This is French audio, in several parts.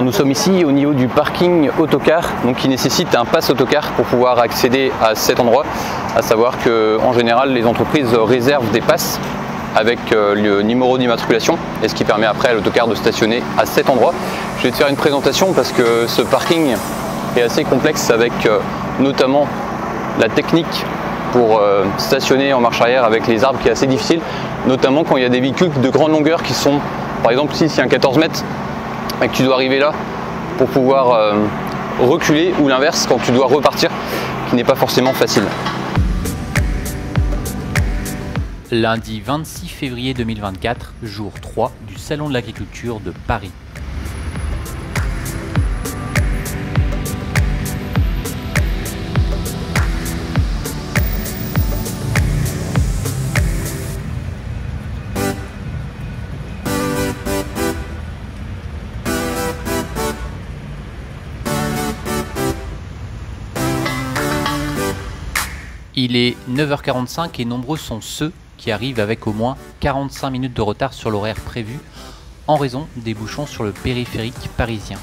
Nous sommes ici au niveau du parking autocar, donc qui nécessite un pass autocar pour pouvoir accéder à cet endroit. À savoir qu'en général, les entreprises réservent des passes avec le numéro d'immatriculation, et ce qui permet après à l'autocar de stationner à cet endroit. Je vais te faire une présentation parce que ce parking est assez complexe, avec notamment la technique pour stationner en marche arrière avec les arbres qui est assez difficile, notamment quand il y a des véhicules de grande longueur qui sont, par exemple ici, s'il y a un 14 mètres, et que tu dois arriver là pour pouvoir reculer, ou l'inverse quand tu dois repartir, qui n'est pas forcément facile. Lundi 26 février 2024, jour 3 du Salon de l'Agriculture de Paris. Il est 9h45 et nombreux sont ceux qui arrivent avec au moins 45 minutes de retard sur l'horaire prévu en raison des bouchons sur le périphérique parisien.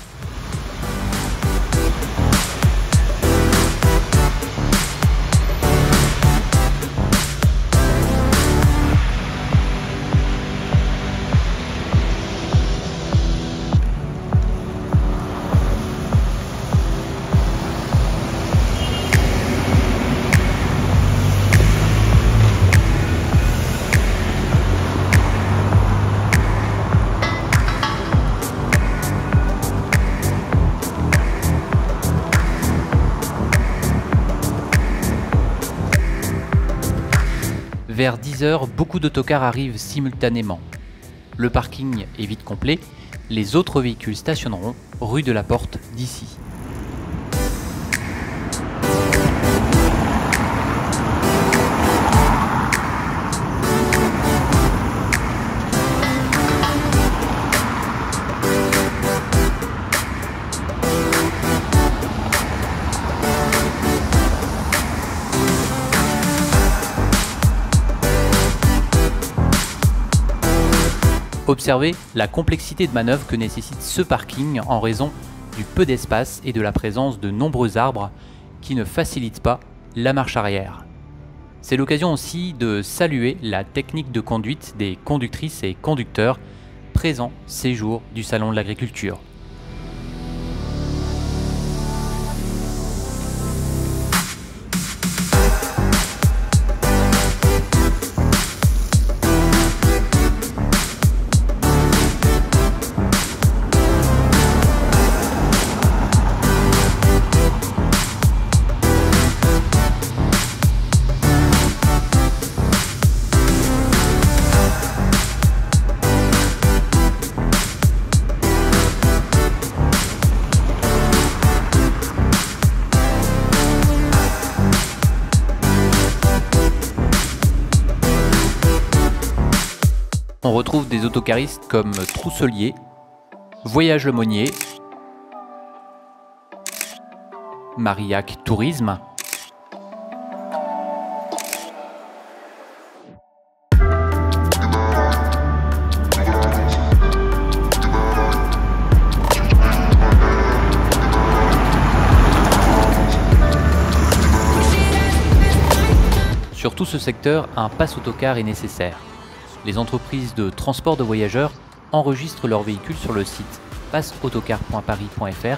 Vers 10h, beaucoup d'autocars arrivent simultanément. Le parking est vite complet, les autres véhicules stationneront rue de la Porte d'ici. Observez la complexité de manœuvre que nécessite ce parking en raison du peu d'espace et de la présence de nombreux arbres qui ne facilitent pas la marche arrière. C'est l'occasion aussi de saluer la technique de conduite des conductrices et conducteurs présents ces jours du Salon de l'Agriculture. On retrouve des autocaristes comme Trousselier, Voyage Lemonnier, Marillac Tourisme, Sur tout ce secteur, un pass autocar est nécessaire. Les entreprises de transport de voyageurs enregistrent leurs véhicules sur le site passautocar.paris.fr.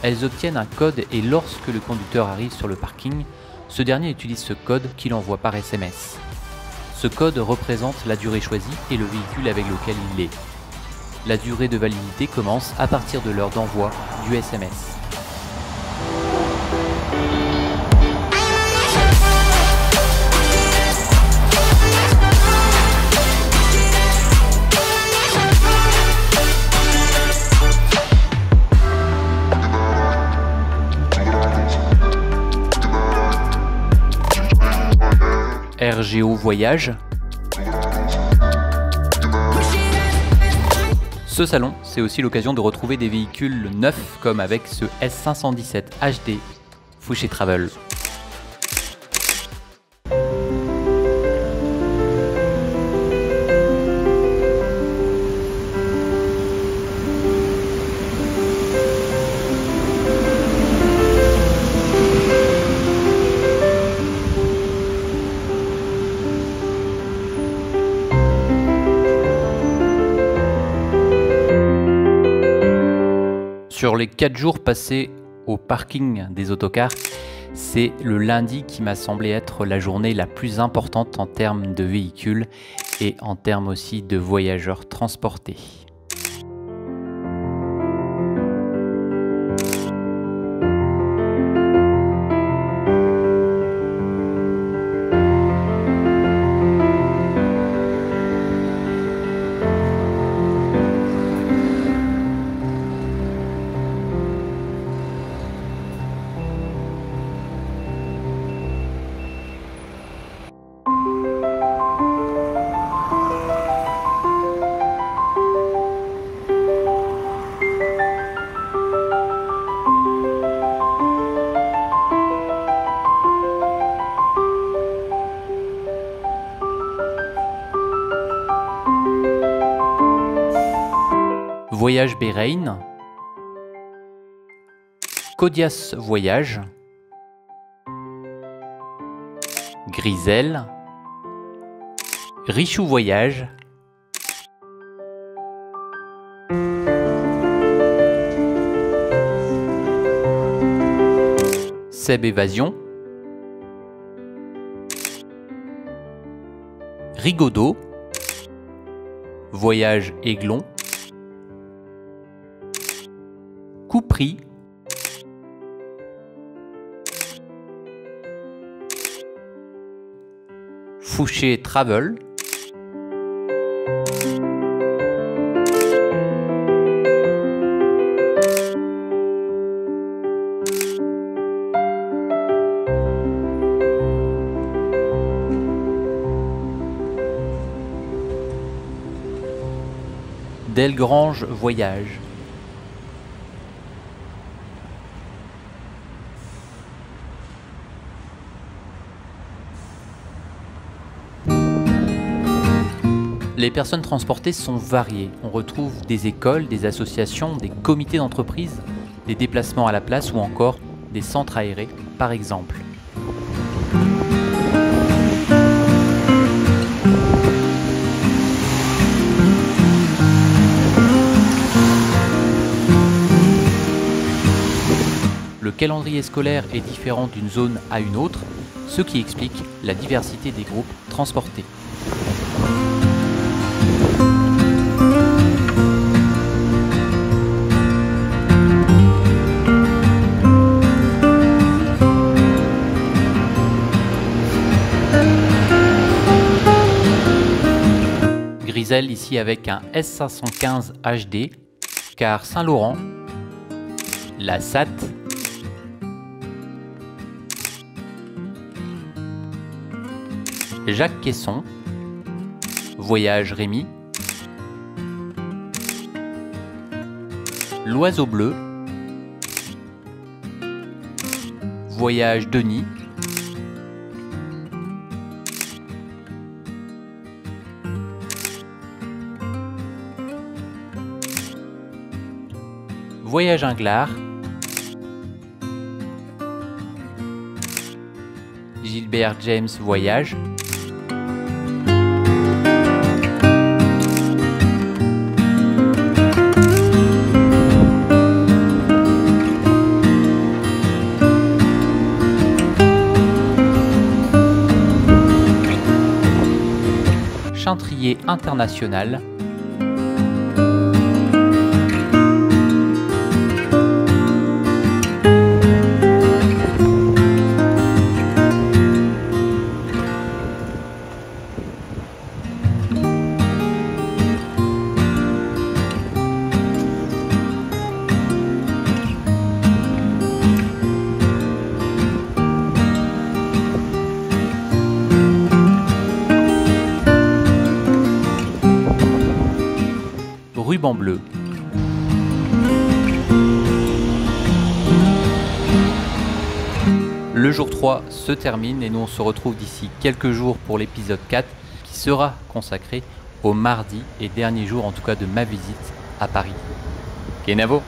Elles obtiennent un code et lorsque le conducteur arrive sur le parking, ce dernier utilise ce code qu'il envoie par SMS. Ce code représente la durée choisie et le véhicule avec lequel il est. La durée de validité commence à partir de l'heure d'envoi du SMS. RGO Voyage. Ce salon, c'est aussi l'occasion de retrouver des véhicules neufs comme avec ce S517 HD Fouché Travel. Sur les 4 jours passés au parking des autocars, c'est le lundi qui m'a semblé être la journée la plus importante en termes de véhicules et en termes aussi de voyageurs transportés. Voyage Bahreïn, Codias Voyage, Grisel, Richou Voyage, Seb Évasion, Rigaudot, Voyage Aiglon, Coupry, Fouché Travel, Delgrange Voyage. Les personnes transportées sont variées. On retrouve des écoles, des associations, des comités d'entreprise, des déplacements à la place ou encore des centres aérés, par exemple. Le calendrier scolaire est différent d'une zone à une autre, ce qui explique la diversité des groupes transportés. Grisel ici avec un S515 HD, car Saint-Laurent, la SAT, Jacques Caisson, Voyage Rémy, L'Oiseau Bleu, Voyage Denis, Voyage Inglard, Gilbert James Voyage, Chantrier International, Ruban Bleu. Le jour 3 se termine et nous on se retrouve d'ici quelques jours pour l'épisode 4 qui sera consacré au mardi et dernier jour en tout cas de ma visite à Paris. Kenavo!